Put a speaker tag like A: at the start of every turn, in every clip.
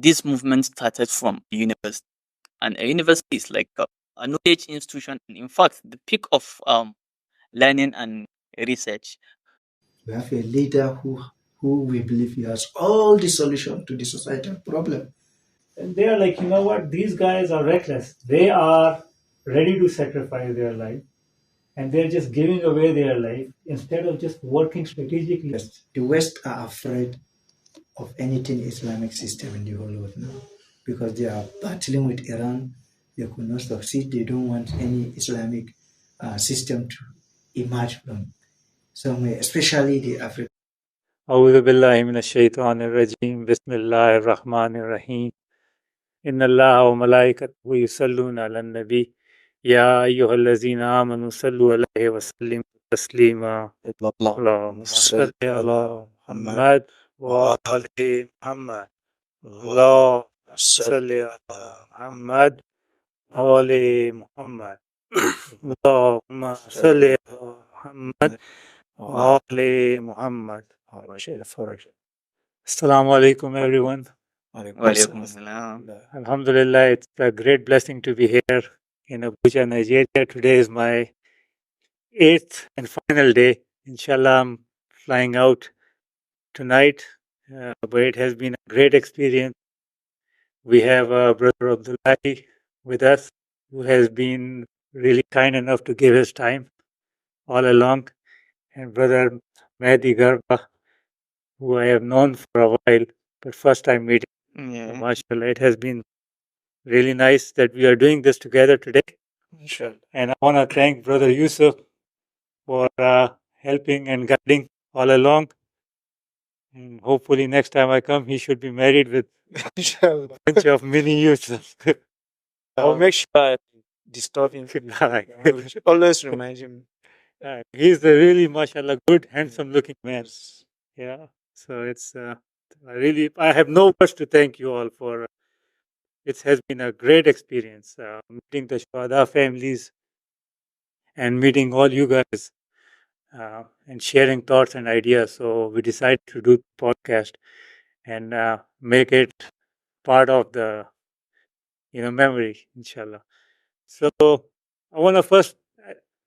A: this movement started from a university, and a university is like a knowledge institution. In fact, the peak of learning and research.
B: We have a leader who we believe he has all the solution to the societal problem.
C: And they are like, you know what? These guys are reckless. They are ready to sacrifice their life, and they're just giving away their life instead of just working strategically.
B: Yes, the West are afraid of anything Islamic system in the whole world now because they are battling with Iran. They could not succeed. They don't want any Islamic system to emerge from somewhere, especially the African.
C: أعوذ بالله من الشيطان الرجيم بسم الله الرحمن الرحيم إن الله وملائكته يصلون على النبي يا أيها الذين آمنوا صلوا عليه وسلموا تسليما اللهم صل على محمد وآل محمد اللهم صل على محمد وآل محمد اللهم صل على محمد وآل محمد. Assalamu alaikum, everyone.
A: Walaikum assalam.
C: Alhamdulillah, it's a great blessing to be here in Abuja, Nigeria. Today is my 8th and final day. Inshallah, I'm flying out tonight, but it has been a great experience. We have Brother Abdullahi with us, who has been really kind enough to give his time all along, and Brother Mehdi Garba, who I have known for a while, but first time meeting.
A: Yeah.
C: MashaAllah, it has been really nice that we are doing this together today.
A: Sure.
C: And I want to thank Brother Yusuf for helping and guiding all along. And hopefully, next time I come, he should be married with a bunch of mini Yusuf.
D: I'll make sure I disturb him. We should always remind him.
C: He's a really, mashallah, good, handsome looking man. Yeah. So it's, I have no words to thank you all for. It has been a great experience meeting the Shuhada families and meeting all you guys and sharing thoughts and ideas. So we decided to do the podcast and make it part of the memory, inshallah. So I want to first,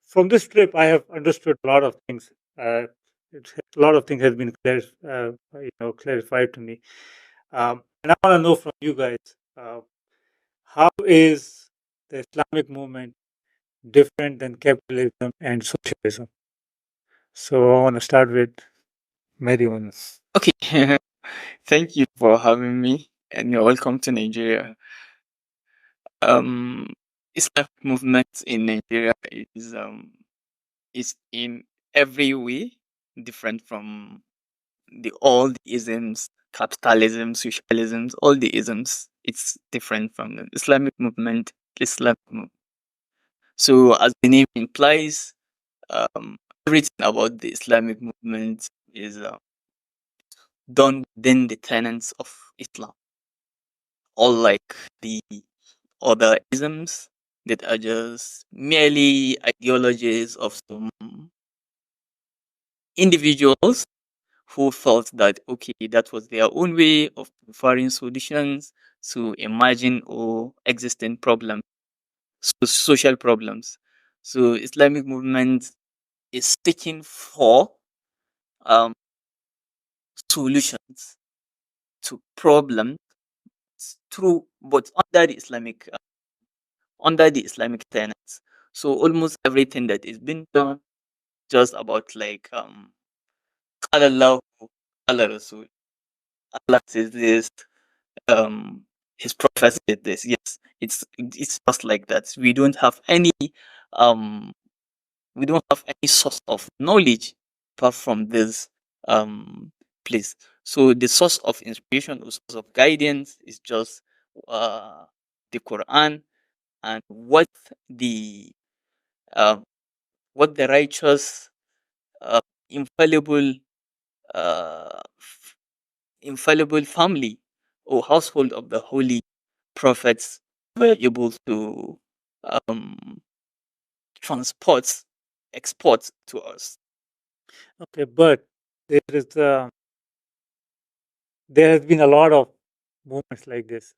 C: from this trip, I have understood a lot of things. A lot of things has been clarified to me, and I want to know from you guys, how is the Islamic movement different than capitalism and socialism? So I want to start with Mehdi.
A: Okay. Thank you for having me, and you're welcome to Nigeria. Islamic movement in Nigeria is in every way different from all the isms, capitalism, socialism, all the isms. It's different from the Islamic movement. So, as the name implies, everything about the Islamic movement is done within the tenets of Islam, unlike the other isms that are just merely ideologies of some individuals who felt that okay, that was their own way of preferring solutions to emerging or existing problems, social problems. So Islamic movement is seeking for um, solutions to problems through but under the Islamic tenets. So almost everything that is being done just about like قال الله قال رسول. Allah says this, his prophet said this. Yes, it's just like that. Um we don't have any source of knowledge apart from this place. So the source of inspiration or source of guidance is just the Quran and the uh, what the righteous infallible uh, f- infallible family or household of the holy prophets were able to um, transport, export to us.
C: Okay, but there has been a lot of movements like this.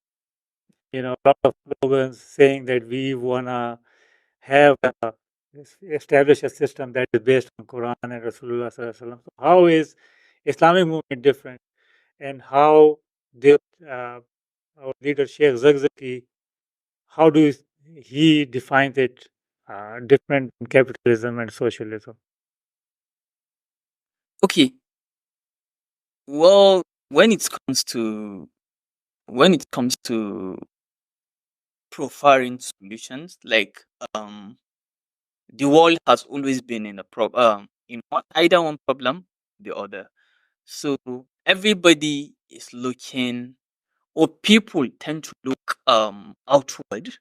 C: A lot of slogans saying that we wanna have establish a system that is based on Quran and Rasulullah Sallallahu Alaihi Wasallam. So how is Islamic movement different, and how did our leader Sheikh Zakzaky, how do he defines it different from capitalism and socialism?
A: Okay, well, when it comes to when it comes to profiling solutions, like the world has always been in a either one problem, the other. So everybody is looking, or people tend to look outward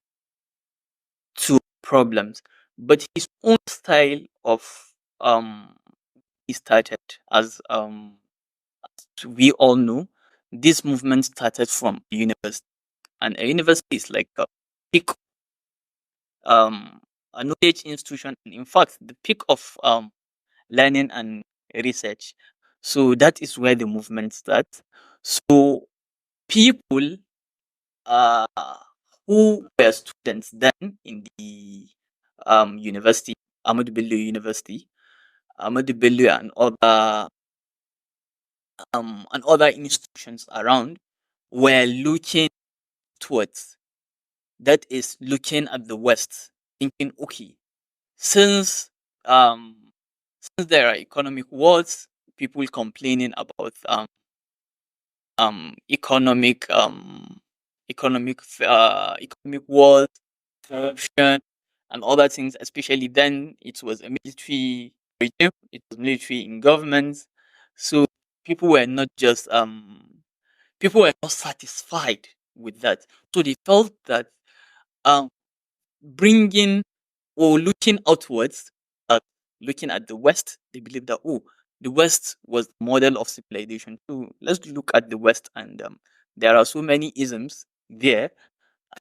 A: to problems, but his own style of um he started as we all know, this movement started from a university, and a university is like a peak a knowledge institution, and in fact the peak of learning and research. So that is where the movement starts. So people uh, who were students then in the university, Ahmadu Bello University, Ahmadu Bello and other institutions around were looking towards, that is looking at the West, thinking, okay, since um since there are economic wars, people complaining about economic economic wars, corruption, and other things. Especially then, it was a military regime. It was military in government, so people were not just people were not satisfied with that. So they felt that um bringing or looking outwards, uh, looking at the West, they believe that, oh, the West was the model of civilization. So let's look at the West, and there are so many isms there,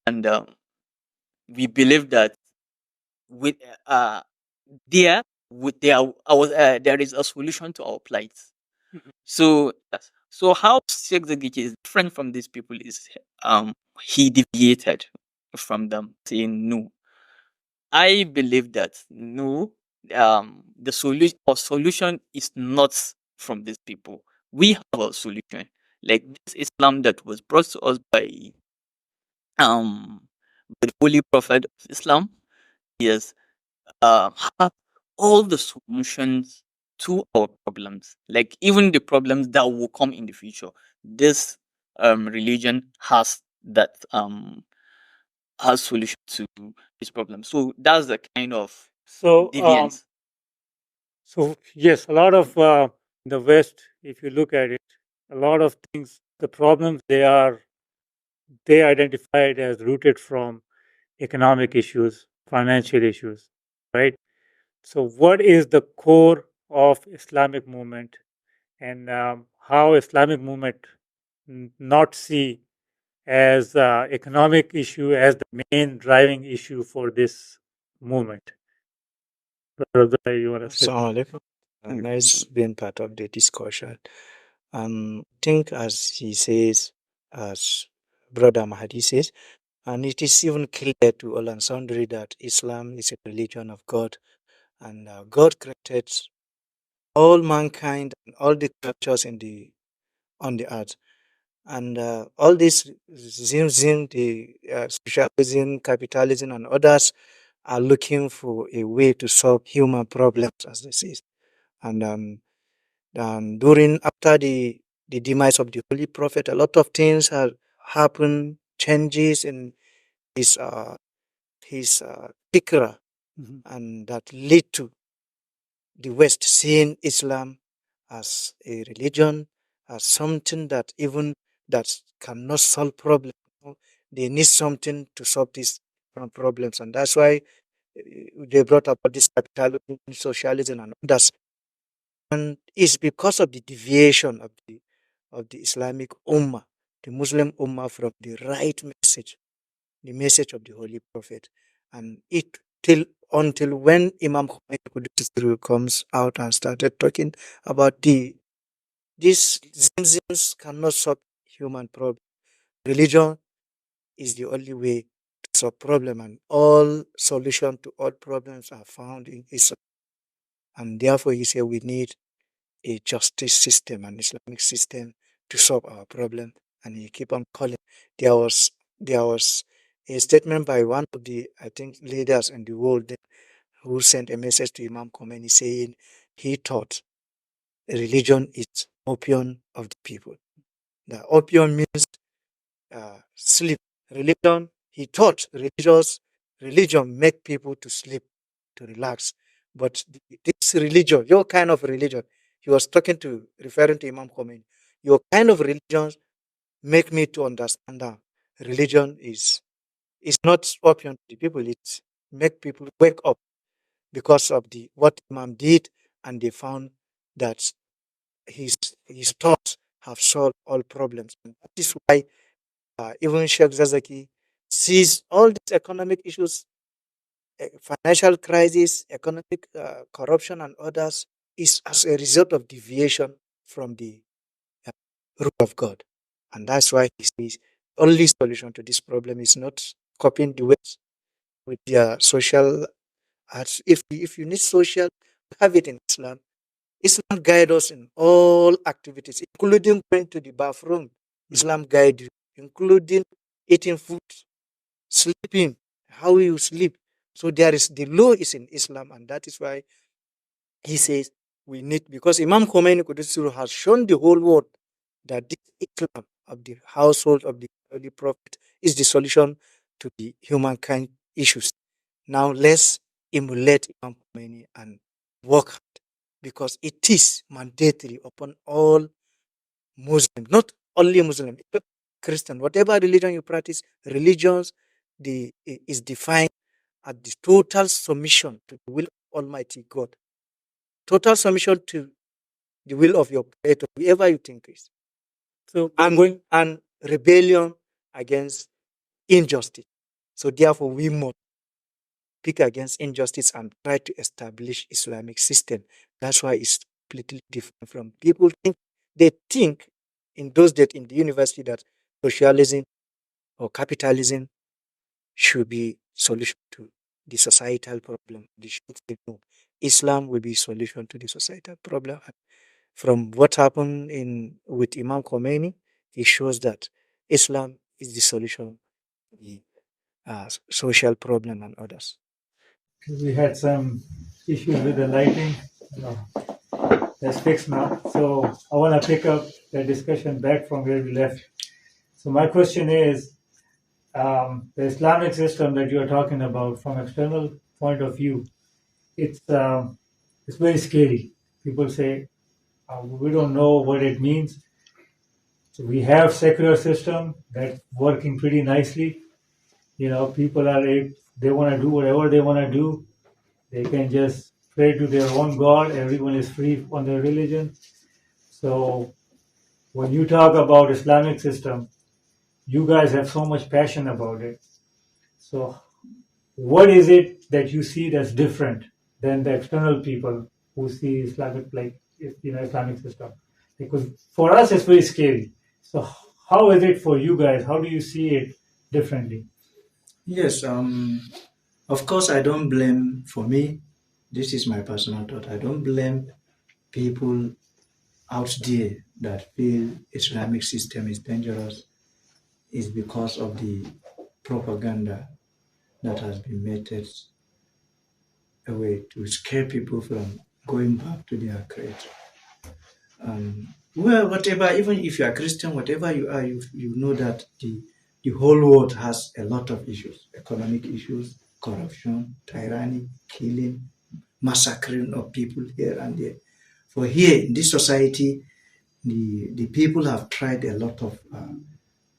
A: and we believe that with there with there is a solution to our plight. So yes. So how Sheikh Zagiki is different from these people is he deviated from them, saying no. I believe that no, the solution is not from these people. We have a solution, like this Islam that was brought to us um by the Holy Prophet of Islam. Yes, have all the solutions to our problems, like even the problems that will come in the future. This religion has solution to this problem. So that's the kind of
C: So,
A: deviance.
C: yes, a lot of the West, if you look at it, a lot of things, the problems they identified as rooted from economic issues, financial issues, right? So, what is the core of Islamic movement, and how Islamic movement not see as economic issue as the main driving issue for this movement? Brother, you want to say?
B: Assalamu alaikum. Nice being part of the discussion. Think as he says, as Brother Mahdi says, and it is even clear to all and sundry that Islam is a religion of God, and God created all mankind and all the creatures on the earth, and all this zim, the socialism, capitalism, and others are looking for a way to solve human problems, as they say. And during after the demise of the Holy Prophet, a lot of things have happened, changes in his fikra,
C: Mhm.
B: and that lead to the West seeing Islam as a religion, as something that even that cannot solve problems. They need something to solve these problems, and that's why they brought about this capitalism, socialism, and others. And it's because of the deviation of the Islamic Ummah, the Muslim Ummah, from the right message, the message of the Holy Prophet. And it till until when Imam Khomeini comes out and started talking about these zimzims cannot solve human problem.
E: religion is the only way to solve problem, and all solution to all problems are found in Islam. And therefore, he said we need a justice system, an Islamic system to solve our problem. And he keep on calling. There was a statement by one of the, I think, leaders in the world who sent a message to Imam Khomeini saying he thought religion is opium of the people. The opium means sleep. Religion, he thought religion make people to sleep, to relax. But this religion, your kind of religion, he was referring to Imam Khomeini, your kind of religion make me to understand that religion is not opium to the people. It make people wake up because of the what Imam did, and they found that his his thoughts have solved all problems. And that is why even Sheikh Zakzaky sees all these economic issues, financial crisis, economic corruption, and others is as a result of deviation from the uh, rule of God. And that's why he says only solution to this problem is not copying the West with their social arts. If you need social, have it in Islam. Islam guide us in all activities, including going to the bathroom. Islam guide you, including eating food, sleeping, how you sleep. So there is the law is in Islam, and that is why he says we need, because Imam Khomeini Qudus has shown the whole world that this Islam of the household of the Holy Prophet is the solution to the humankind issues. Now let's emulate Imam Khomeini and work hard, because it is mandatory upon all Muslims, not only Muslim, even Christian, whatever religion you practice, religions is defined as the total submission to the will of Almighty God, total submission to the will of your Creator, whoever you think is,
C: So
E: and rebellion against injustice. So therefore, we must pick against injustice and try to establish Islamic system. That's why it's completely different from people they think in those days in the university that socialism or capitalism should be solution to the societal problem. They should say no. Islam will be solution to the societal problem. And from what happened in with Imam Khomeini, he shows that Islam is the solution to the social problem and others.
C: we had some issues with the lighting. That's fixed now. So I want to pick up the discussion back from where we left. So my question is, the Islamic system that you are talking about from external point of view, it's very scary. People say we don't know what it means. So we have secular system that's working pretty nicely. People they want to do whatever they want to do. They can just pray to their own God. Everyone is free on their religion. So when you talk about Islamic system, you guys have so much passion about it. So what is it that you see that's different than the external people who see Islamic system? Because for us it's very scary. So how is it for you guys? How do you see it differently?
B: Yes, of course, I don't blame, for me, this is my personal thought. I don't blame people out there that feel Islamic system is dangerous is because of the propaganda that has been made away to scare people from going back to their creator. Well, whatever, even if you are Christian, whatever you are, you know that the whole world has a lot of issues, economic issues, corruption, tyranny, killing, massacring of people here and there. For here in this society, the people have tried a lot of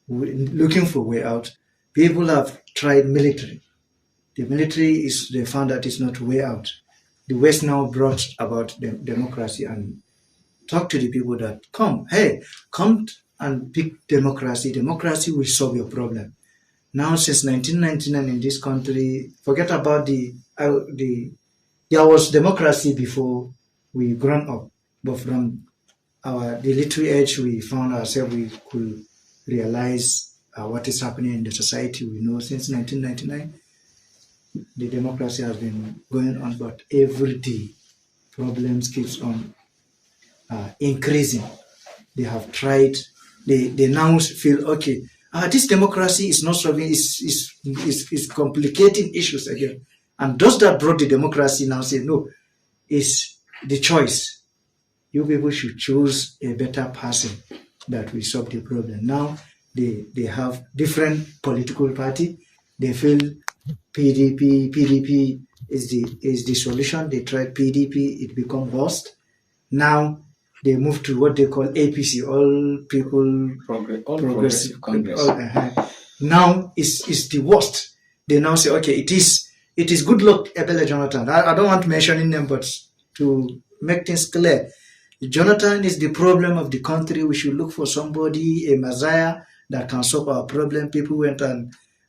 B: looking for way out. People have tried military. The military they found that it's not way out. The West now brought about democracy and talk to the people that come and pick democracy. Democracy will solve your problem. Now, since 1999 in this country, forget about there was democracy before we grown up, but from the little age we found ourselves, we could realize what is happening in the society. We know since 1999, the democracy has been going on, but every day problems keeps on increasing. They have tried. They now feel okay. This democracy is not solving. Is complicating issues again. And those that brought the democracy now say no. It's the choice. You people should choose a better person that will solve the problem. Now they have different political party. They feel PDP is the solution. They tried PDP, it become worst. Now they move to what they call APC, All Progressive Congress. Now it's the worst. They now say, okay, it is good luck, Ebele Jonathan. I don't want to mention them, but to make things clear, Jonathan is the problem of the country. We should look for somebody, a messiah that can solve our problem. People went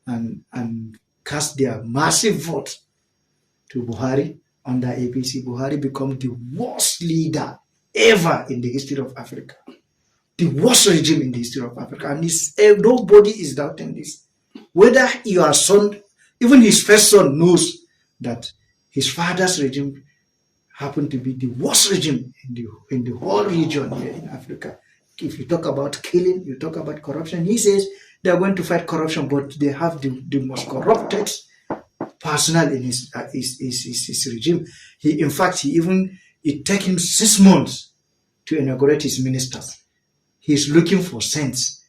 B: and cast their massive vote to Buhari under APC. Buhari become the worst leader ever in the history of Africa. The worst regime in the history of Africa. And nobody is doubting this. Whether your son, even his first son knows that his father's regime happened to be the worst regime in the whole region here in Africa. If you talk about killing, you talk about corruption, he says they are going to fight corruption, but they have the most corrupted personnel in his regime. It took him 6 months to inaugurate his ministers. He's looking for sense.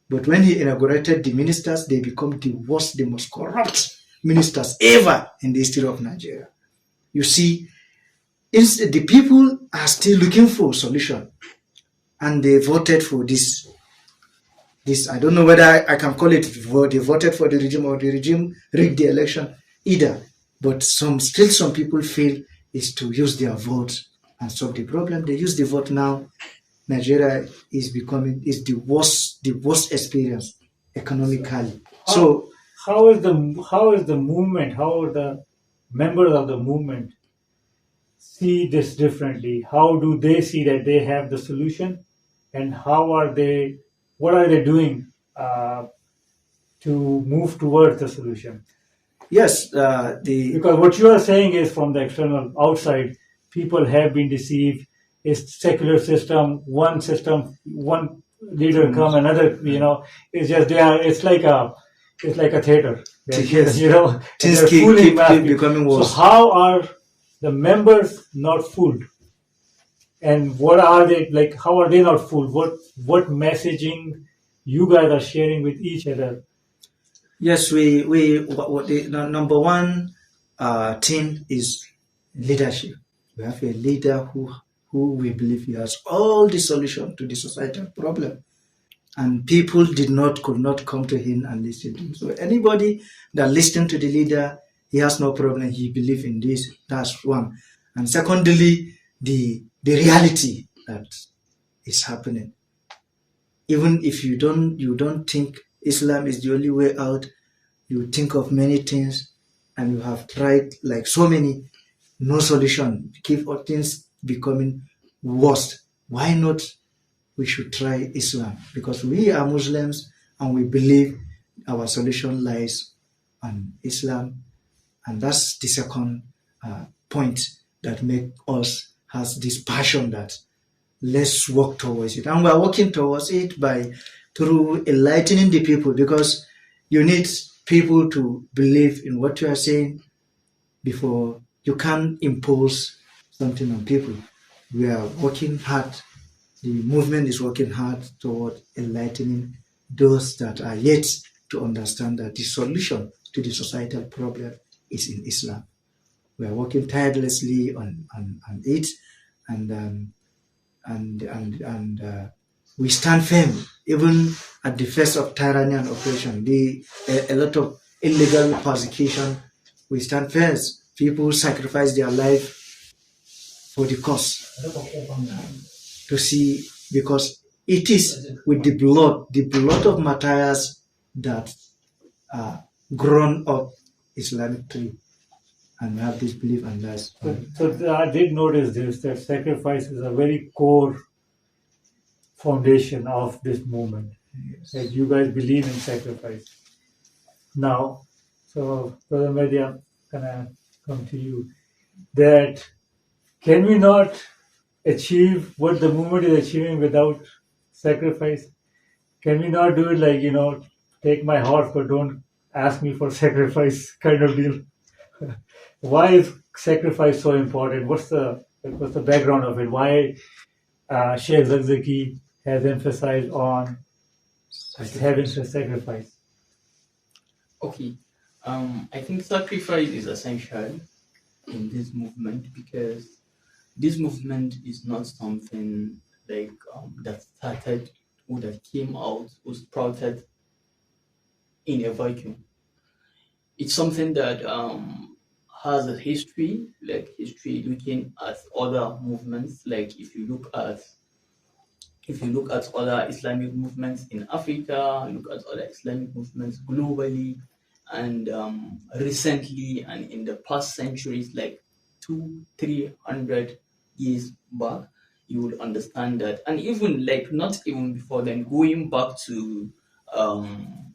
B: But when he inaugurated the ministers, they become the worst, the most corrupt ministers ever in the history of Nigeria. You see, the people are still looking for a solution, and they voted for this. I don't know whether I can call it they voted for the regime or the regime rigged the election either. But some people feel is to use their vote and solve the problem. They use the vote now. Nigeria is the worst experience economically. So
C: how is the movement? How are the members of the movement see this differently? How do they see that they have the solution, and what are they doing to move towards the solution?
B: Yes,
C: because what you are saying is from the external outside, people have been deceived. It's secular system, one leader come, another, it's just it's like a theater.
B: Yes.
C: Things
B: keep becoming worse.
C: So how are the members not fooled? And what are they like? How are they not fooled? What messaging you guys are sharing with each other?
B: Yes, the number one thing is leadership. We have a leader who we believe he has all the solution to the societal problem, and people could not come to him and listen to him. So anybody that listens to the leader, he has no problem. He believes in this. That's one. And secondly, the reality that is happening. Even if you don't think Islam is the only way out, you think of many things, and you have tried like so many, no solution. Keep all things becoming worse. Why not? We should try Islam, because we are Muslims and we believe our solution lies on Islam, and that's the second point that makes us has this passion that let's work towards it, and we are working towards it through enlightening the people, because you need people to believe in what you are saying before you can impose something on people. We are working hard. The movement is working hard toward enlightening those that are yet to understand that the solution to the societal problem is in Islam. We are working tirelessly on it, and we stand firm even at the face of tyranny and oppression. A lot of illegal persecution. We stand firm. People sacrifice their life for the cause. To see, because it is with the blood of martyrs that grown up Islamic tree, and we have this belief, and that's.
C: So I did notice this, that sacrifice is a very core foundation of this movement. that you guys believe in sacrifice. Now, so Brother Mehdi, I'm gonna come to you. That can we not achieve what the movement is achieving without sacrifice? Can we not do it like, take my horse, but don't ask me for sacrifice kind of deal? Why is sacrifice so important? What's the background of it? Why Sheikh Zakzaky has emphasized on having to sacrifice?
A: Okay. I think sacrifice is essential in this movement because this movement is not something like that started or that came out or sprouted in a vacuum. It's something that has a history, like history looking at other movements. Like if you look at other Islamic movements in Africa, look at other Islamic movements globally, and recently and in the past centuries, like 300 years back, you would understand that. And even like not even before then, going back to um,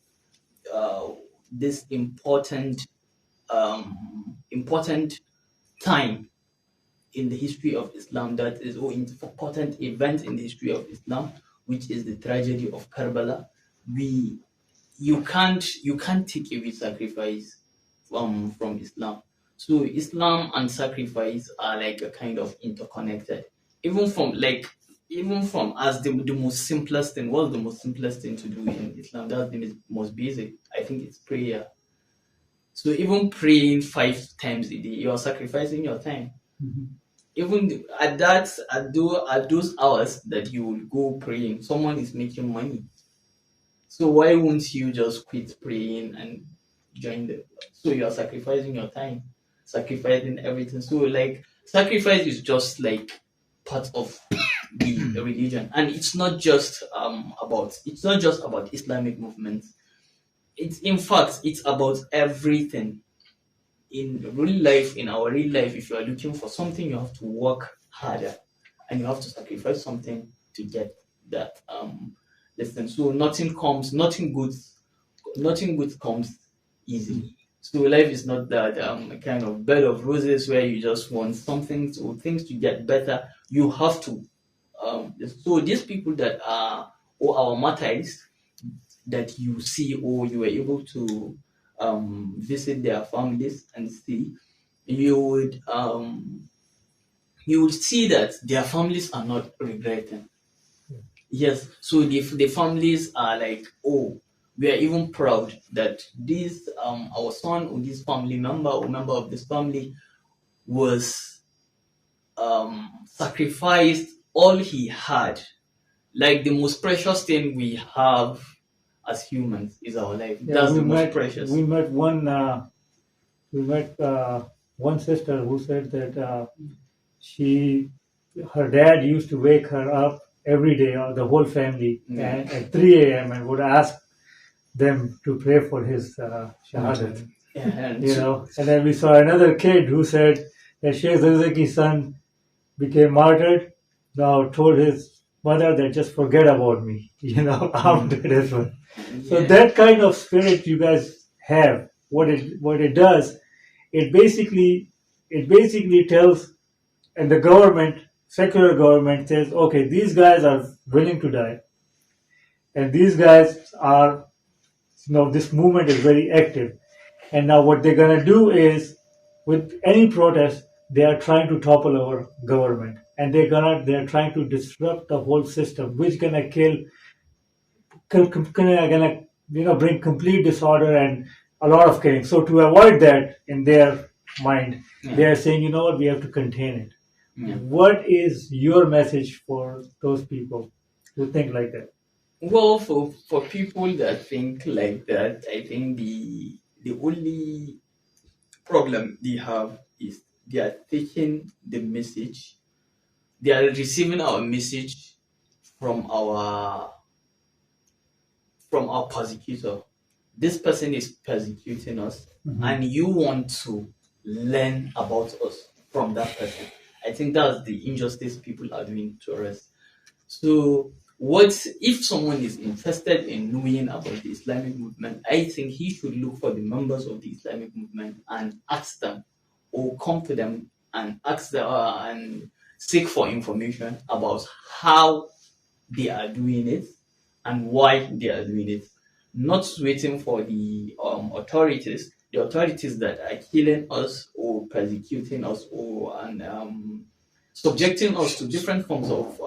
A: uh, this important time in the history of Islam, that is, or important event in the history of Islam, which is the tragedy of Karbala. We you can't take away sacrifice from Islam. So Islam and sacrifice are like a kind of interconnected. Even from like even from as the most simplest thing. What's the most simplest thing to do in Islam? That's the most basic. I think it's prayer. So even praying 5 times a day, you are sacrificing your time. Even at those hours that you will go praying, someone is making money. So why won't you just quit praying and join them? So you are sacrificing your time, sacrificing everything. So like sacrifice is just like part of the religion, and it's not just about Islamic movements. It's in fact it's about everything in real life. In our real life, if you are looking for something, you have to work harder, and you have to sacrifice something to get that lesson. So nothing good comes easy. So life is not that kind of bed of roses where you just want something or things to get better. You have to. So these people that are or our martyrs that you see or you were able to visit their families and see, you would um, you would see that their families are not regretting. Yes, so the families are like, oh, we are even proud that this our son or this family member or member of this family was sacrificed all he had. Like the most precious thing we have as humans is our life.
C: Yeah,
A: That's the most precious.
C: We met one sister who said that her dad used to wake her up every day, or the whole family, and at 3 a.m. and would ask them to pray for his shahadat.
A: Yeah,
C: And then we saw another kid who said that Sheikh Zakzaky's son became martyred. Now told his mother that just forget about me, after this one. So that kind of spirit you guys have, what it does, it basically tells, and the government, secular government says, okay, these guys are willing to die, and these guys are, this movement is very active, and now what they're gonna do is, with any protest, they are trying to topple our government, and they're trying to disrupt the whole system, which gonna bring complete disorder and a lot of killing. So to avoid that in their mind, they are saying, what, we have to contain it.
A: Yeah.
C: What is your message for those people who think like that?
A: Well, for people that think like that, I think the only problem they have is they are taking the message, they are receiving our message from our persecutor. This person is persecuting us, and you want to learn about us from that person. I think that's the injustice people are doing to us. So what if someone is interested in knowing about the Islamic movement? I think he should look for the members of the Islamic movement and ask them, or come to them and ask them and seek for information about how they are doing it and why they are doing it. Not waiting for the authorities that are killing us or persecuting us or subjecting us to different forms of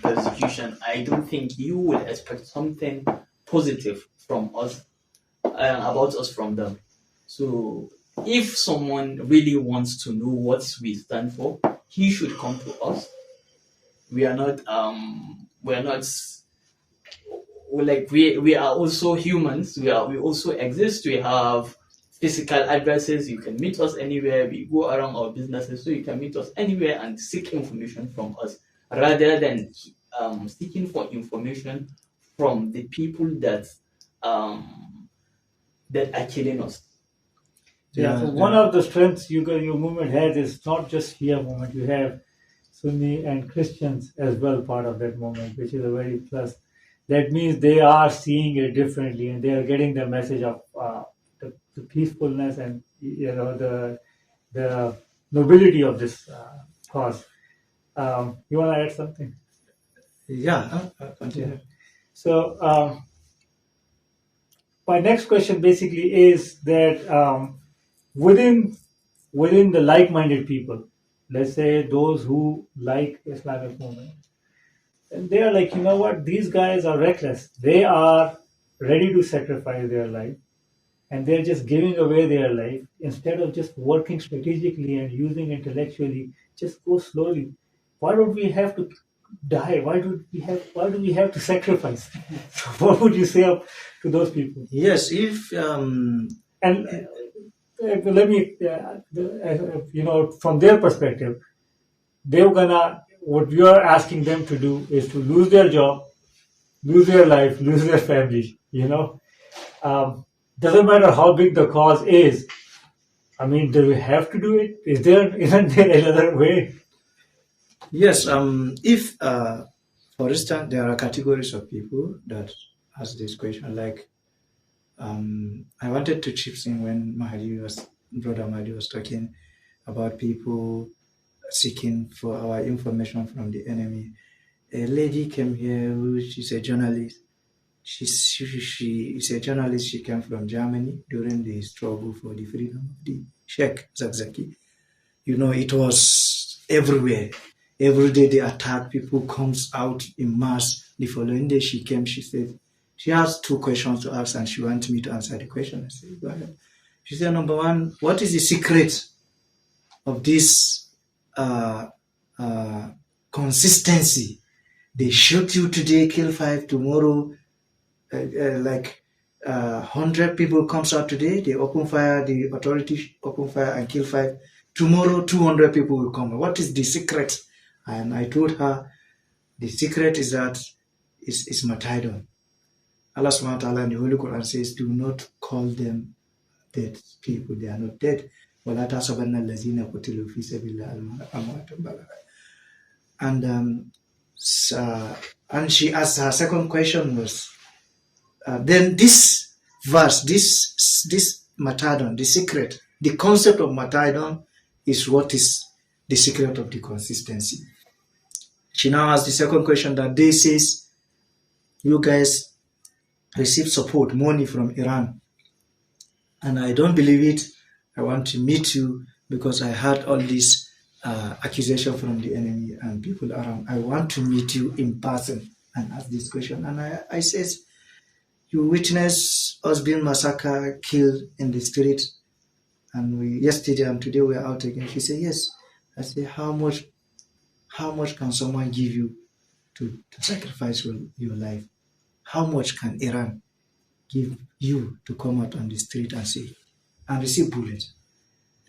A: persecution. I don't think you will expect something positive from us, about us from them. So if someone really wants to know what we stand for, he should come to us. We are not we are also humans. We also exist. We have physical addresses. You can meet us anywhere. We go around our businesses, so you can meet us anywhere and seek information from us, rather than seeking for information from the people that are killing us.
C: Yeah, so one of the strengths your movement has is not just Shia movement. You have Sunni and Christians as well part of that movement, which is a very plus. That means they are seeing it differently and they are getting the message of the peacefulness and the nobility of this cause. You want to add something?
B: Yeah, continue.
C: So my next question basically is that within the like-minded people, let's say those who like Islamic movement, and they are like, you know what, these guys are reckless. They are ready to sacrifice their life, and they're just giving away their life instead of just working strategically and using intellectually. Just go slowly. Why don't we have to die? Why do we have to sacrifice? So what would you say up to those people?
B: Yes, if
C: And let me, from their perspective, they're gonna, what we are asking them to do is to lose their job, lose their life, lose their family, Doesn't matter how big the cause is. I mean, do we have to do it? Isn't there another way?
B: yes, if for instance there are categories of people that ask this question, like I wanted to chip in when Brother Mahdi was talking about people seeking for our information from the enemy. A lady came here who she's a journalist. She is a journalist. She came from Germany during the struggle for the freedom of the Sheikh Zakzaky. It was everywhere. Every day they attack, people comes out in mass. The following day she came, she said, she has two questions to ask and she wants me to answer the question. I said, go ahead. She said, number one, what is the secret of this consistency? They shoot you today, kill 5 tomorrow. 100 people comes out today, they open fire, the authorities open fire and kill 5. Tomorrow, 200 people will come. What is the secret? And I told her, the secret is that it's martyrdom. Allah subhanahu wa ta'ala in the Holy Quran says, do not call them dead people. They are not dead. And she asked, her second question was, then this verse, this martyrdom, the secret, the concept of martyrdom is what is the secret of the consistency. She now asked the second question that they says, you guys receive support, money from Iran. And I don't believe it. I want to meet you because I heard all this accusation from the enemy and people around. I want to meet you in person and ask this question. And I says, you witness us being massacred, killed in the street, and yesterday and today we are out again. She said, yes. I said, how much can someone give you to sacrifice your life? How much can Iran give you to come out on the street and receive bullets?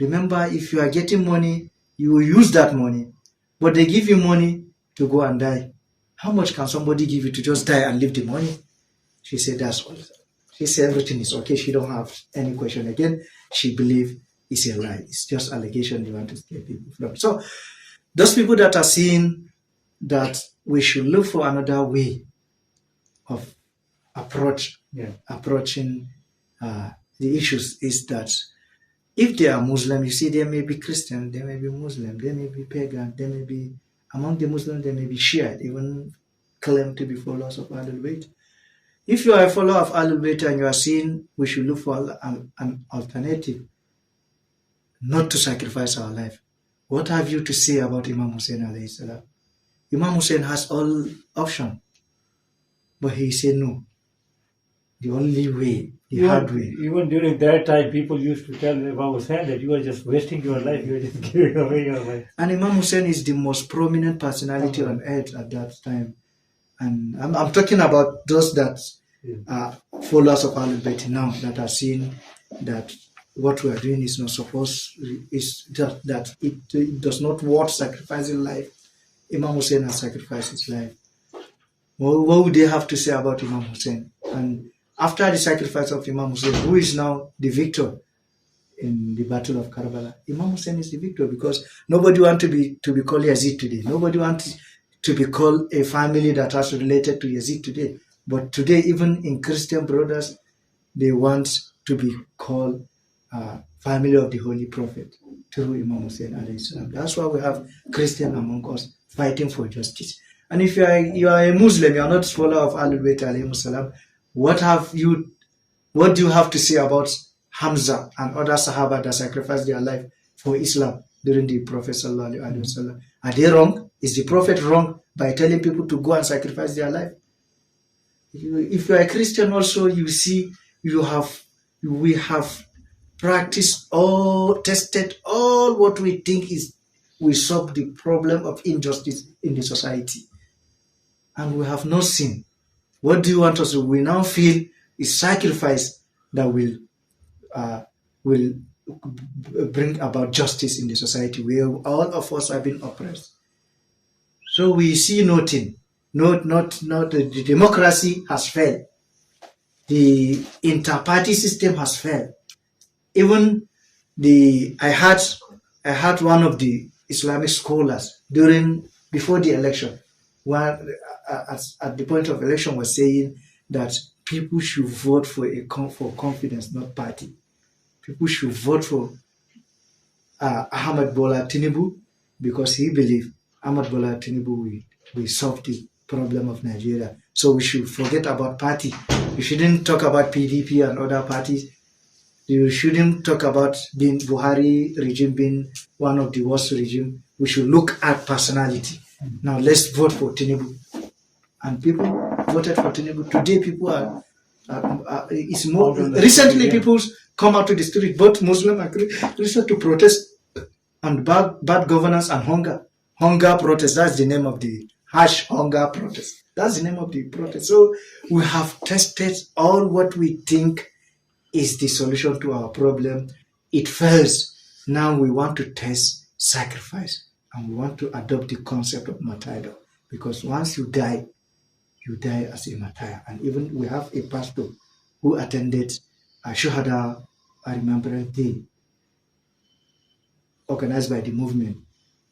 B: Remember, if you are getting money, you will use that money, but they give you money to go and die. How much can somebody give you to just die and leave the money? She said, that's all. She said everything is okay. She don't have any question again. She believed it's a lie. It's just allegation they want to scare people from. So those people that are seeing that we should look for another way of approaching the issues. Is that if they are Muslim, you see, they may be Christian, they may be Muslim, they may be pagan, they may be among the Muslims, they may be Shia, even claim to be followers of Ahlul Bayt. If you are a follower of Ahlul Bayt and you are saying we should look for an alternative, not to sacrifice our life, what have you to say about Imam Hussein alayhi salam? Imam Hussein has all options, but he said no. The only way, the hard way.
C: Even during that time, people used to tell Imam Hussein that you are just wasting your life, you are just giving away your life.
B: And Imam Hussein is the most prominent personality on earth at that time. And I'm talking about those that are followers of Ahlul Bayt now, that are seeing that what we are doing is not supposed, is that it does not worth sacrificing life. Imam Hussein has sacrificed his life. What would they have to say about Imam Hussein? And after the sacrifice of Imam Hussein, who is now the victor in the Battle of Karbala? Imam Hussein is the victor, because nobody wants to be called Yazid today. Nobody wants to be called a family that has related to Yazid today. But today, even in Christian brothers, they want to be called family of the Holy Prophet through Imam Hussein alayhi salam. That's why we have Christian among us fighting for justice. And if you are a Muslim, you are not a follower of Ahlul Bayt alayhi salam, what do you have to say about Hamza and other Sahaba that sacrificed their life for Islam during the Prophet sallallahu alaihi wasallam? Are they wrong? Is the Prophet wrong by telling people to go and sacrifice their life? If you are a Christian also, you see, we have practiced tested all what we think will solve the problem of injustice in the society, and we have not seen. What do you want us to? We now feel is sacrifice that will bring about justice in the society where all of us have been oppressed. So we see nothing. Not the democracy has failed. The inter-party system has failed. Even I had one of the Islamic scholars before the election, at the point of election, was saying that people should vote for confidence, not party. People should vote for Ahmad Bola Tinubu, because he believes Ahmad Bola Tinubu will solve the problem of Nigeria. So we should forget about party. We shouldn't talk about PDP and other parties. You shouldn't talk about Buhari regime being one of the worst regime. We should look at personality. Now let's vote for Tinubu. And people voted for Tinubu. Today people it's more, recently people come out to the street, both Muslim and Christian, to protest on bad governance and hunger. Hunger protest, that's the name of the #hunger protest. That's the name of the protest. So we have tested all what we think is the solution to our problem. It fails. Now we want to test sacrifice, and we want to adopt the concept of martyrdom, because once you die as a martyr. And even we have a pastor who attended a Shuhada Remembrance Day organized by the movement,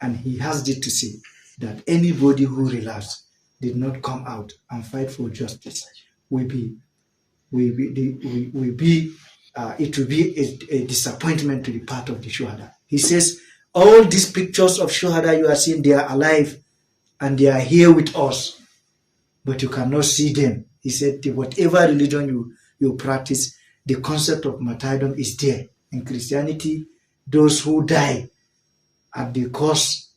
B: and he has it to say that anybody who relapsed, did not come out and fight for justice, it will be a disappointment to the part of the Shuhada. He says, all these pictures of Shuhada you are seeing, they are alive and they are here with us, but you cannot see them. He said, whatever religion you practice, the concept of martyrdom is there. In Christianity, those who die at the cause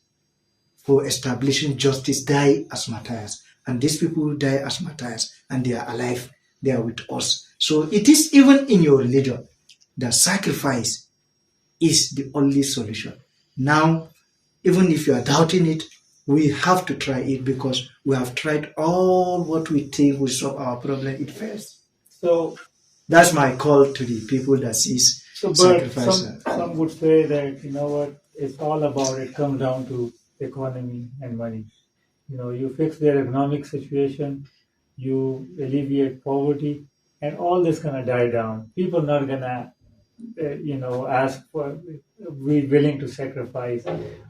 B: for establishing justice die as martyrs. And these people who die as martyrs, and they are alive, they are with us. So it is even in your religion that sacrifice is the only solution. Now, even if you are doubting it, we have to try it, because we have tried all what we think will solve our problem. It fails. So that's my call to the people that sees sacrifice.
C: Some would say that, it's all about, it comes down to economy and money. You fix their economic situation, you alleviate poverty, and all this gonna die down. People not gonna, ask for, be willing to sacrifice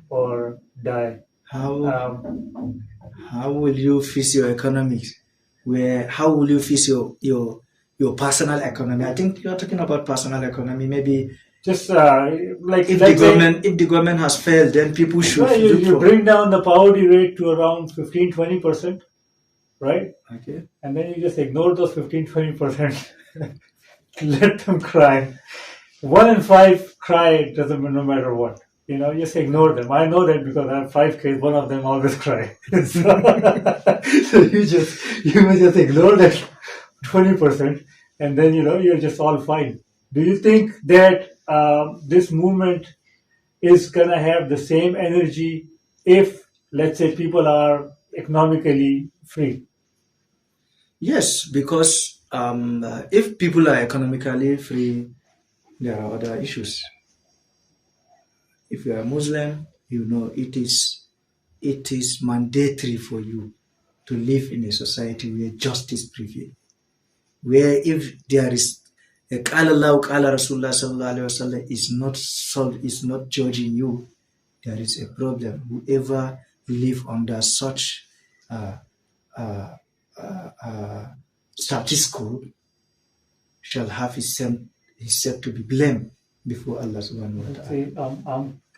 C: or die.
B: How
C: Um,
B: how will you fix your economics? How will you fix your personal economy? I think you're talking about personal economy. Maybe
C: just like
B: if
C: let's say,
B: the government has failed, then people should
C: well,
B: look
C: you
B: for.
C: bring down the poverty rate to around 15-20%, right?
B: Okay.
C: And then you just ignore those 15-20%, let them cry. 1 in 5 cry, doesn't, no matter what. Just ignore them. I know that because I have 5 kids. One of them always cry. So you may just ignore that 20%, and then you're just all fine. Do you think that this movement is gonna have the same energy if, let's say, people are economically free?
B: Yes, because if people are economically free, there are other issues. If you are a Muslim, you know it is mandatory for you to live in a society where justice prevails. Where if there is a qala Allah, qala Rasulullah sallallahu alaihi wasallam is not judging you, there is a problem. Whoever live under such uh, uh, status quo shall have himself to be blamed before Allah subhanahu wa ta'ala.
C: See,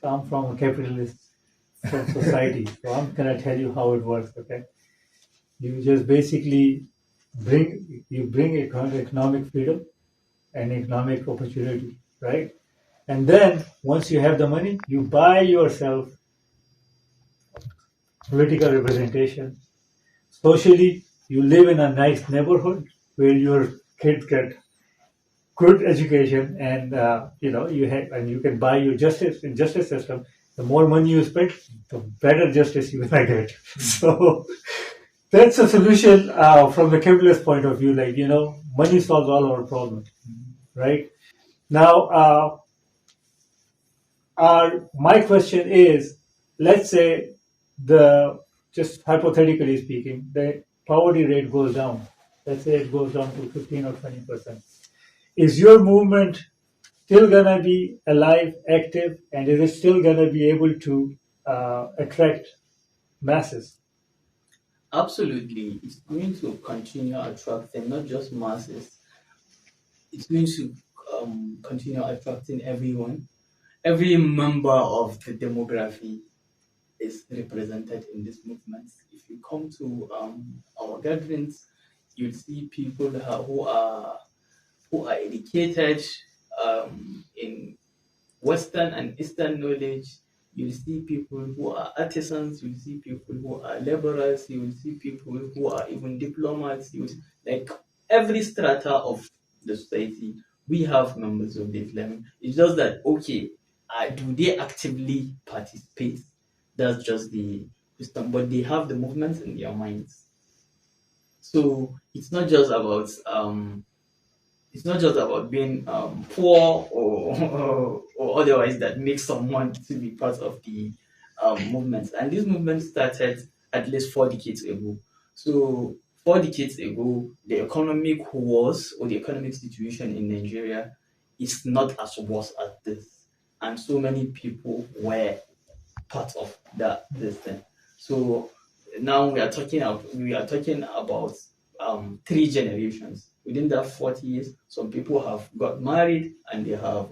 C: I'm from a capitalist society, so I'm gonna tell you how it works. Okay, you just basically bring economic freedom and economic opportunity, right? And then once you have the money, you buy yourself political representation. Socially, you live in a nice neighborhood where your kids get good education, and you can buy your justice system. The more money you spend, the better justice you will get. So that's a solution from the capitalist point of view. Like, money solves all our problems, right? Now, my question is, let's say just hypothetically speaking, the poverty rate goes down. Let's say it goes down to 15 or 20%. Is your movement still gonna be alive, active, and is it still gonna be able to attract masses?
A: Absolutely, it's going to continue attracting not just masses. It's going to continue attracting everyone. Every member of the demography is represented in this movement. If you come to our gatherings, you'll see people who are educated in Western and Eastern knowledge. You'll see people who are artisans. You'll see people who are laborers. You will see people who are even diplomats. Like every strata of the society, we have members of the Islamic. It's just that okay, do they actively participate? That's just the system, but they have the movements in their minds. So it's not just about being poor or otherwise that makes someone to be part of the movement. And this movement started at least 4 decades ago. So 4 decades ago, the economic wars or the economic situation in Nigeria is not as worse as this, and so many people were part of this thing. So now we are talking about 3 generations. Within that 40 years, some people have got married and they have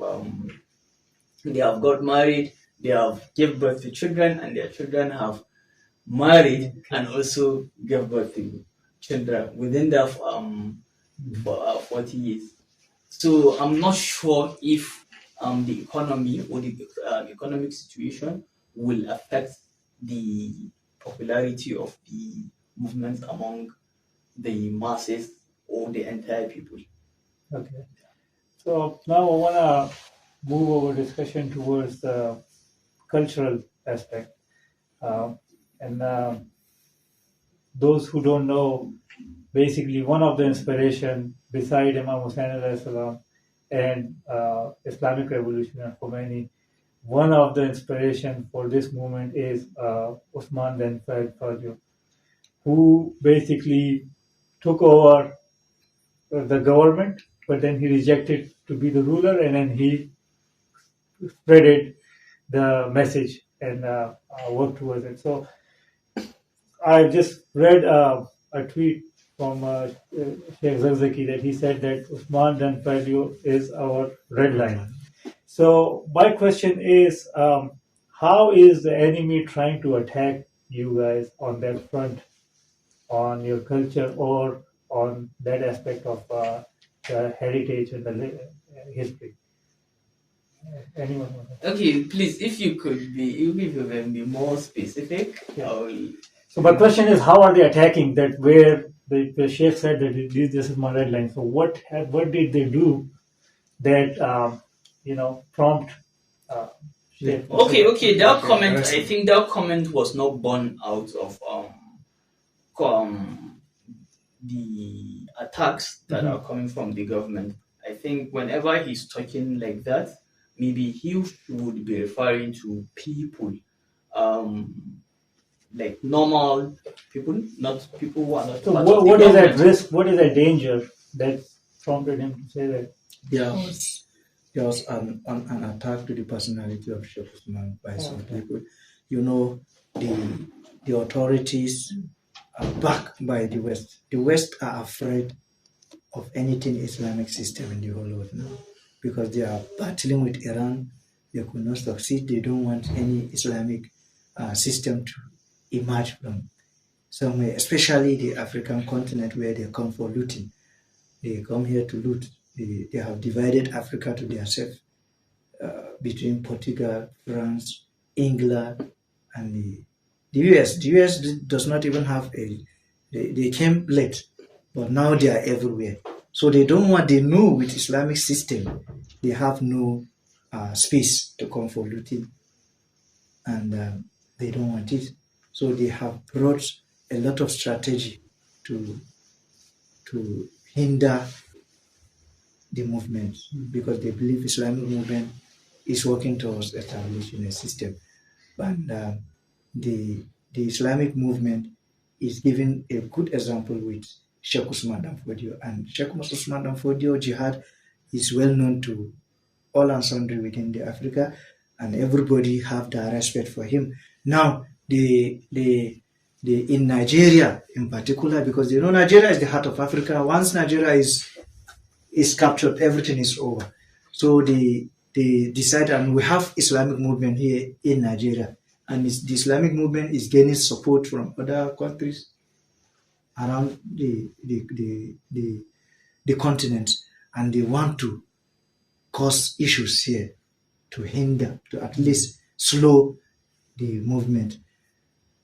A: got married, they have give birth to children, and their children have married and also give birth to children within that 40 years. So I'm not sure if the economy or the economic situation will affect the popularity of the movement among the masses or the entire people.
C: Okay. So now I want to move our discussion towards the cultural aspect. And those who don't know, basically one of the inspiration beside Imam Hussein alayhi salam and Islamic Revolution and Khomeini, one of the inspiration for this movement is Osman then Fodio, who basically took over the government, but then he rejected to be the ruler, and then he spreaded the message and work towards it. So I just read a tweet from Sheikh Zakzaky that he said that Usman dan Fodio is our red line. So my question is, how is the enemy trying to attack you guys on that front, on your culture or on that aspect of the heritage and the history? Anyone?
A: Okay, please, if you could be more specific.
C: Yeah. So my question is, how are they attacking that? Where the Sheikh said that this is my red line. So what did they do that prompt? Sheikh?
A: Okay. That comment, I think that comment was not born out of the attacks that are coming from the government. I think whenever he's talking like that, maybe he would be referring to people, like normal people, not people who are not.
C: So what is that risk? What is that danger that prompted him to say that?
B: There was an attack to the personality of Sheikh Osman by some people. You know, the authorities are backed by the West. The West are afraid of anything Islamic system in the whole world now because they are battling with Iran. They could not succeed. They don't want any Islamic system to emerge from somewhere, especially the African continent where they come for looting. They come here to loot. They have divided Africa to themselves between Portugal, France, England, and the US. The US does not even have they came late, but now they are everywhere. So they know with Islamic system, they have no space to come for looting, and they don't want it. So they have brought a lot of strategy to hinder the movement because they believe Islamic movement is working towards establishing a system. And the Islamic movement is giving a good example with Sheikh Usman dan Fodio. And Sheikh Usman dan Fodio jihad is well known to all and sundry within the Africa, and everybody have the respect for him. Now, in Nigeria in particular, because you know Nigeria is the heart of Africa. Once Nigeria is captured, everything is over. So they decide, and we have Islamic movement here in Nigeria, and the Islamic movement is gaining support from other countries around the continent, and they want to cause issues here to hinder, to at least slow the movement.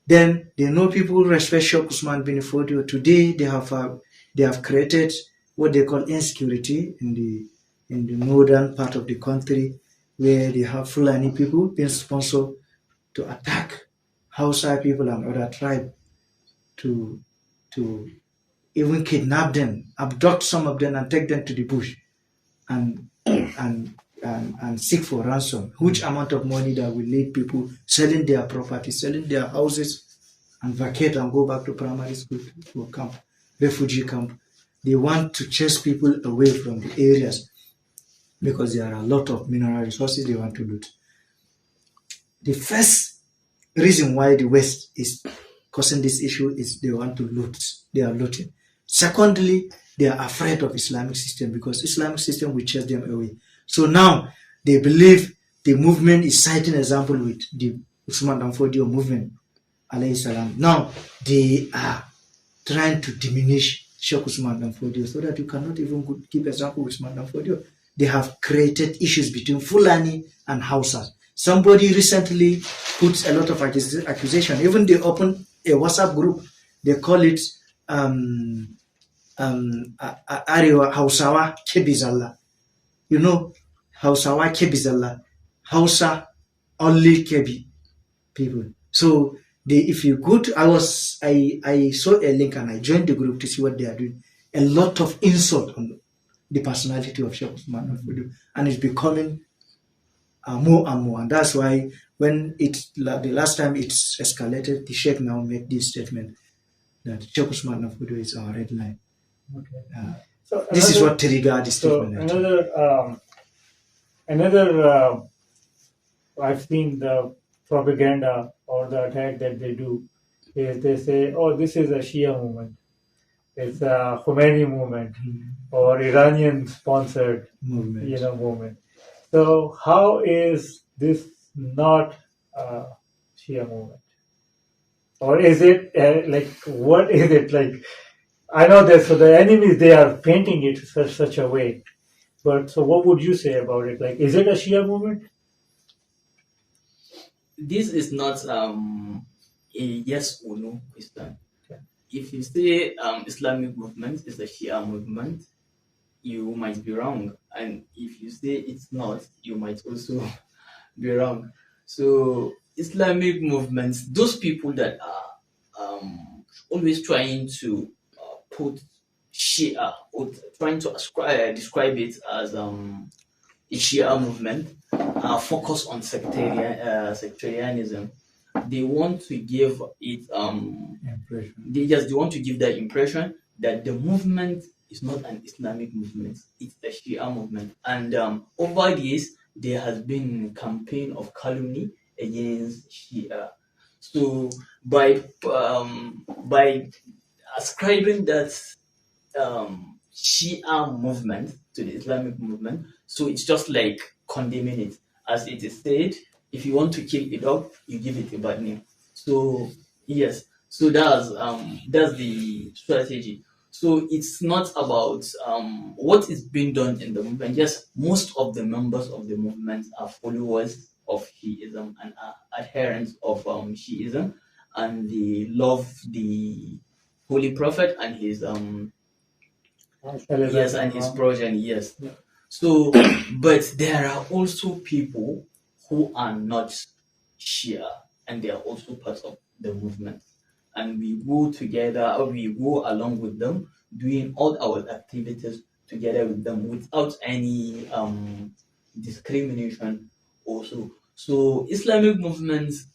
B: Then they know people respect Sheikh Usman bin Fodio. Today they have created what they call insecurity in the northern part of the country, where they have Fulani people being sponsored to attack Hausa people and other tribes, to even kidnap them, abduct some of them, and take them to the bush and seek for ransom. Huge amount of money that will lead people selling their property, selling their houses, and vacate and go back to primary school to camp, refugee camp. They want to chase people away from the areas because there are a lot of mineral resources they want to loot. The first reason why the West is causing this issue is they want to loot. They are looting. Secondly, they are afraid of Islamic system because Islamic system will chase them away. So now they believe the movement is citing example with the Usman dan Fodio movement, alayhi salam. Now they are trying to diminish Sheikh Usman dan Fodio so that you cannot even give example with Usman dan Fodio. They have created issues between Fulani and Hausa. Somebody recently put a lot of accusation. Even they opened a WhatsApp group. They call it Arewa Hausawa Kebizalla. You know, Hausawa Kebizalla. Hausa only Kebi people. So if you go to, I saw a link and I joined the group to see what they are doing. A lot of insult on the personality of Sheikh Usman dan Fodio, and it's becoming more and more. And that's why when the last time it's escalated, the Sheikh now made this statement that Sheikh Usman dan Fodio is our red line. Okay. So this is what triggered the statement.
C: So another I've seen propaganda or the attack that they do is they say, oh, this is a Shia movement. It's a Khomeini movement or Iranian sponsored movement. So how is this not a Shia movement? Or is it like, what is it like? I know that so the enemies, they are painting it such a way. But so what would you say about it? Like, is it a Shia movement?
A: This is not a yes or no question.
C: Okay.
A: If you say Islamic movement is a Shia movement, you might be wrong, and if you say it's not, you might also be wrong. So Islamic movements, those people that are always trying to put Shia or trying to describe it as a Shia movement, focus on sectarianism. They want to give it they want to give the impression that the movement is not an Islamic movement, it's a Shia movement. And over the years there has been a campaign of calumny against Shia. So by ascribing that Shia movement to the Islamic movement, so it's just like condemning it. As it is said, if you want to kill a dog, you give it a bad name. So yes, so that's the strategy. So it's not about what is being done in the movement. Yes, most of the members of the movement are followers of Shiism and are adherents of Shiism, and they love the Holy Prophet and his yes, and his progeny, yes.
C: Yeah.
A: So, but there are also people who are not Shia, and they are also part of the movement. And we go together, or we go along with them, doing all our activities together with them without any discrimination also. So Islamic movements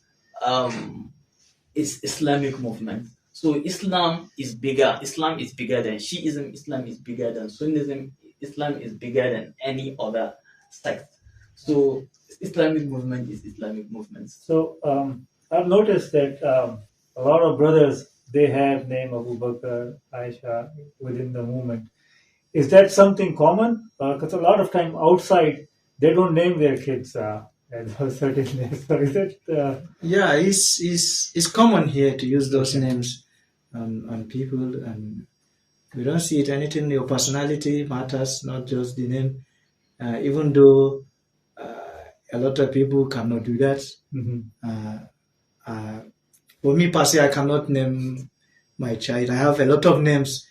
A: is Islamic movement. So Islam is bigger. Islam is bigger than Shiism. Islam is bigger than Sunnism. Islam is bigger than any other sect. So Islamic movement is Islamic movement.
C: So I've noticed that a lot of brothers, they have name Abu Bakr, Aisha within the movement. Is that something common? Because a lot of time outside, they don't name their kids at certain names. So is it?
B: Yeah, it's common here to use those names on people, and we don't see it anything. Your personality matters, not just the name. Even though a lot of people cannot do that. For me personally, I cannot name my child. I have a lot of names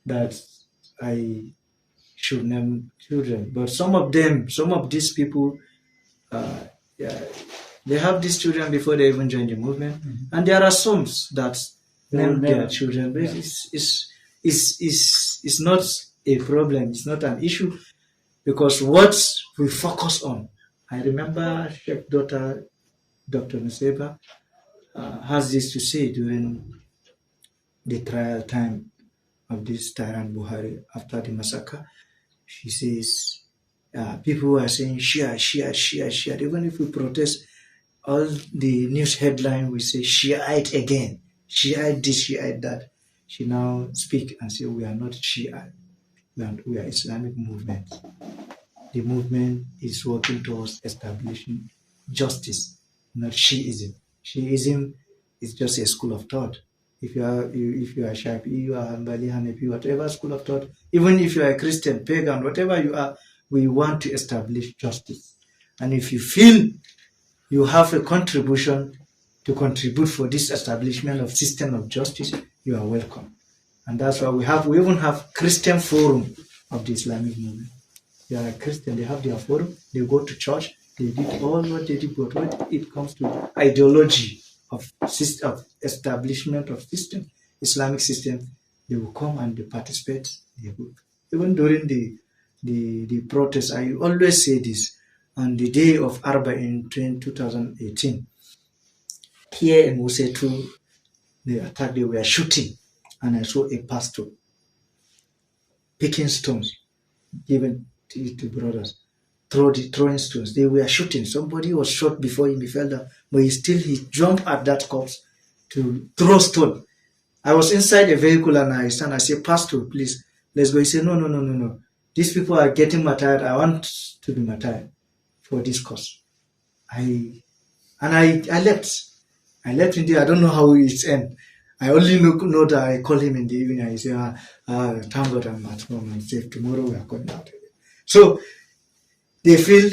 B: that I should name children, but some of these people, yeah, they have these children before they even join the movement, and there are some that name their children, but it's not a problem. It's not an issue, because what we focus on. I remember Sheikh daughter, Dr. Nuseba, has this to say during the trial time of this tyrant Buhari after the massacre. She says, people are saying Shia, Shia, Shia, Shia. Even if we protest, all the news headline will say Shiite again, Shiite this, Shiite that. She now speak and say, we are not Shiite, we are Islamic movement. The movement is working towards establishing justice, not Shiism. Shiism is just a school of thought. If you are Shafi, you are Hanbali, Hanafi, whatever school of thought, even if you are a Christian, pagan, whatever you are, we want to establish justice. And if you feel you have a contribution to contribute for this establishment of system of justice, you are welcome. And that's why we even have Christian forum of the Islamic movement. They are Christian, they have their forum, they go to church, they did all what they did, but when it comes to ideology of system, of establishment of system, Islamic system, they will come and they participate. They will. Even during the protests, I always say this, on the day of Arba in 2018, here in Wusetu, the attack, they were shooting, and I saw a pastor picking stones, given to brothers, throwing stones. They were shooting. Somebody was shot before him. He fell down, but he jumped at that corpse to throw stone. I was inside a vehicle and I stand. I say, Pastor, please, let's go. He said, no, no, no, no, no. These people are getting martyred. I want to be martyred for this cause. I left. I left India. I don't know how it's end. I only know that I call him in the evening. I say, thank God I'm at home and safe. Tomorrow we are coming out. So they feel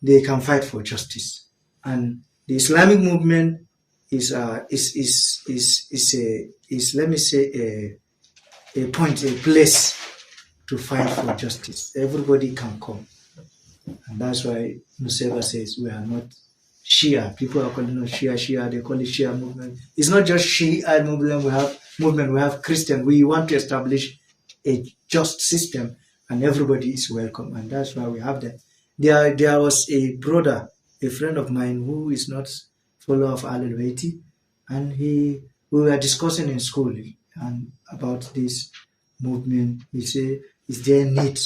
B: they can fight for justice, and the Islamic movement is let me say a place to fight for justice. Everybody can come, and that's why Nusayba says we are not Shia. People are calling us Shia. They call it Shia movement. It's not just Shia movement. We have Christian. We want to establish a just system, and everybody is welcome, and that's why we have that. There was a brother, a friend of mine who is not follower of Ahlul Bayti, and we were discussing in school and about this movement. He said, "Is there need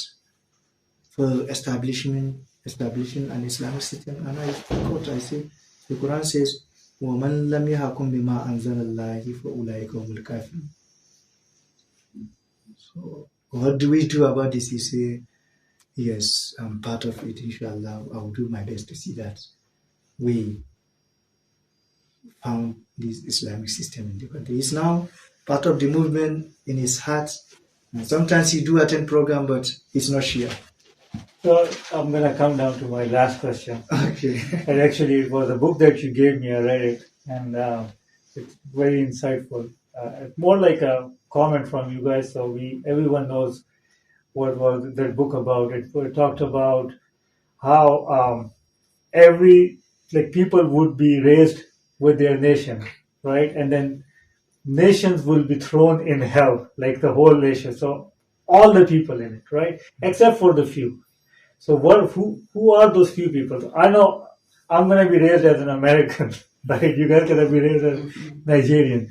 B: for establishing an Islamic system?" And I thought, I say, the Quran says, وَمَنْ لَمْ يَحْكُمْ بِمَا أَنزَلَ اللَّهِ فَأُولَٰئِكَ هُمُ الْكَافِرُونَ. So what do we do about this? He say, yes, I'm part of it. Inshallah, I will do my best to see that we found this Islamic system in the country. He's now part of the movement in his heart. And sometimes he do attend program, but he's not Shia.
C: So I'm going to come down to my last question.
B: Okay.
C: And actually, it was a book that you gave me. I read it, and it's very insightful. More like a comment from you guys, so everyone knows what was that book about. It talked about how people would be raised with their nation, right? And then nations will be thrown in hell, like the whole nation. So all the people in it, right? Except for the few. So who are those few people? I know I'm going to be raised as an American, right? You guys are going to be raised as Nigerian.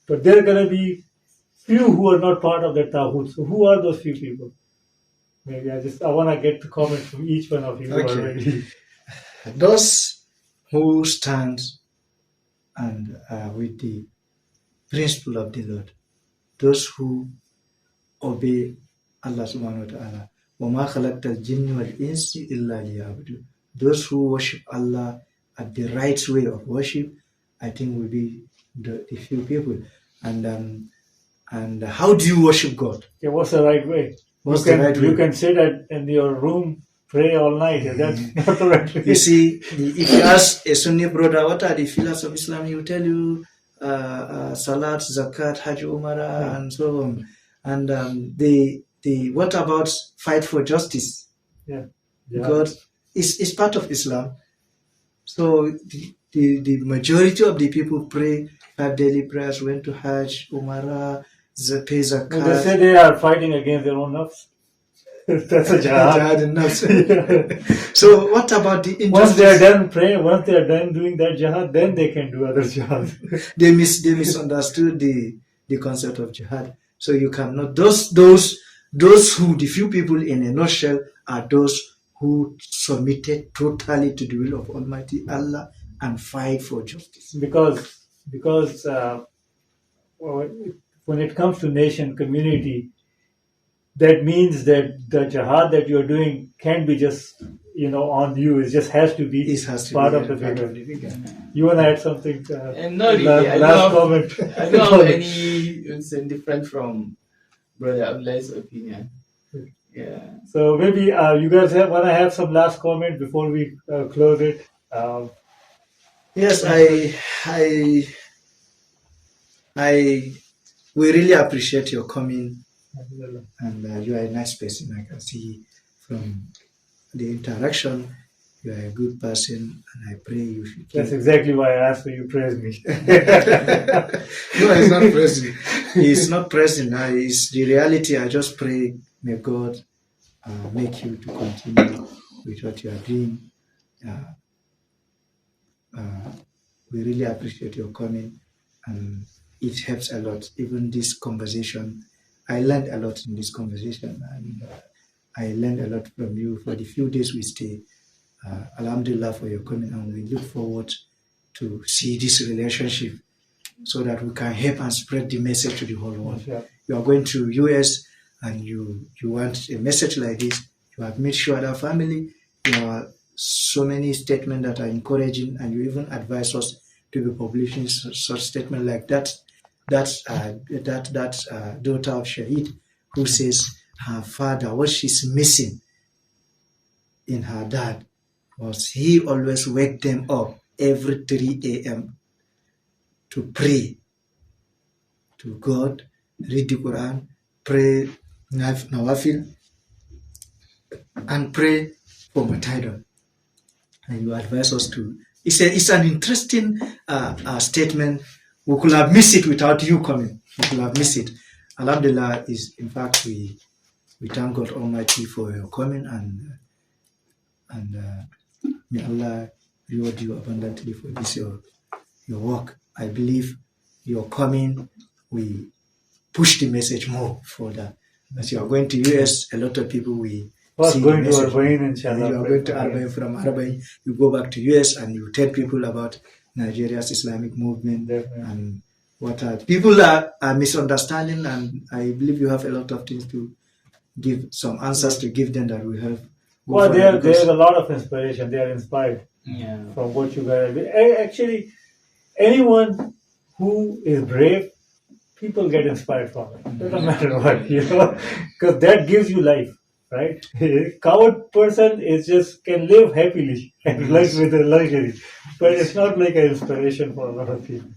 C: But there are going to be few who are not part of the Tawhid. So who are those few people? Maybe I want to get the comment from each one of you already.
B: Those who stand and with the principle of the Lord, those who obey Allah subhanahu wa ta'ala, وَمَا خَلَقْتَ الْجِنَّ وَالْإِنسِ إِلَّا لِيَعْبُدُونَ. Those who worship Allah at the right way of worship, I think will be the few people. And how do you worship God?
C: Okay, what's the right way?
B: What's the right way?
C: You can sit in your room, pray all night. That's not the right way.
B: You see, if you ask a Sunni brother, what are the pillars of Islam, he will tell you Salat, Zakat, Hajj, Umrah, and so on. And what about fight for justice?
C: Yeah.
B: Because it's part of Islam. So the majority of the people pray 5 daily prayers, went to Hajj, Umrah, pay Zakat.
C: They say they are fighting against their own nafs. That's a jihad.
B: So what about the injustice?
C: Once they are done praying, once they are done doing that jihad, then they can do other jihad.
B: They misunderstood the concept of jihad. So you cannot. Those who, the few people in a nutshell, are those who submitted totally to the will of Almighty Allah and fight for justice.
C: Because when it comes to nation, community, that means that the jihad that you're doing can't be just on you. It just has to be part of the bigger. You want to add something?
A: Not really.
C: Last comment.
A: I don't have any different from Brother Abdullah's opinion. Yeah.
C: So maybe you guys want to have some last comment before we close it.
B: Yes, we really appreciate your coming, and you are a nice person. I can see from the interaction, you are a good person, and I pray you should.
C: That's exactly why I asked for you praise me.
B: No, it's not praising. It's not praising. It's the reality. I just pray, may God make you to continue with what you are doing. We really appreciate your coming, and it helps a lot. Even this conversation, I learned a lot in this conversation, and I learned a lot from you for the few days we stay. Alhamdulillah for your coming, and we look forward to see this relationship so that we can help and spread the message to the whole world.
C: Yeah.
B: You are going to US and you want a message like this. You have made sure that family, there are so many statements that are encouraging, and you even advise us to be publishing such statement like that. That daughter of Shahid who says her father, what she's missing in her dad was he always wake them up every 3 a.m. to pray to God, read the Quran, pray Nawafil, and pray for martyrdom. And you advise us to. It's an interesting statement. We could have missed it without you coming. We could have missed it. Alhamdulillah, in fact, we thank God Almighty for your coming, and may Allah reward you abundantly for this your work. I believe your coming, we push the message more further. As you are going to US, a lot of people will
C: First
B: see
C: going
B: the
C: to
B: message.
C: Arbain, inshallah.
B: You are going to Arbain, from Arbain, you go back to US and you tell people about Nigeria's Islamic movement.
C: Definitely.
B: And what people are misunderstanding, and I believe you have a lot of things to give, some answers to give them that we have.
C: Well, there's a lot of inspiration. They are inspired
A: Yeah.
C: from what you guys do. Actually, anyone who is brave, people get inspired from it. Doesn't matter what, because that gives you life, right? Coward person is just can live happily and live with a luxury, but it's not like an inspiration for a lot of people.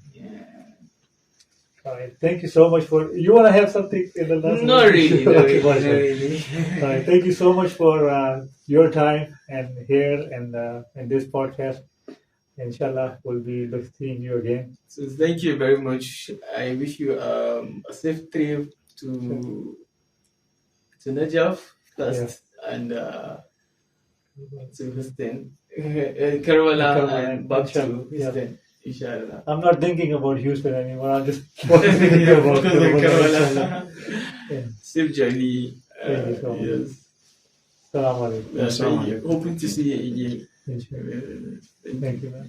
C: All right. Thank you so much for. You want to have something in the last?
A: Not really.
C: Okay,
A: Not
C: fine.
A: really.
C: All right. Thank you so much for your time and here and in this podcast. Inshallah, we'll be seeing you again.
A: So thank you very much. I wish you a safe trip to Najaf first and to Houston, Kerala and back to Houston. Inshallah.
C: I'm not thinking about Houston anymore. I'm just thinking about Kerala. Yeah.
A: Safe journey.
C: Thank you so much.
A: Yes.
C: Assalamu alaikum.
A: Thank you. Hoping to see you again.
C: Inshallah. Thank you, man.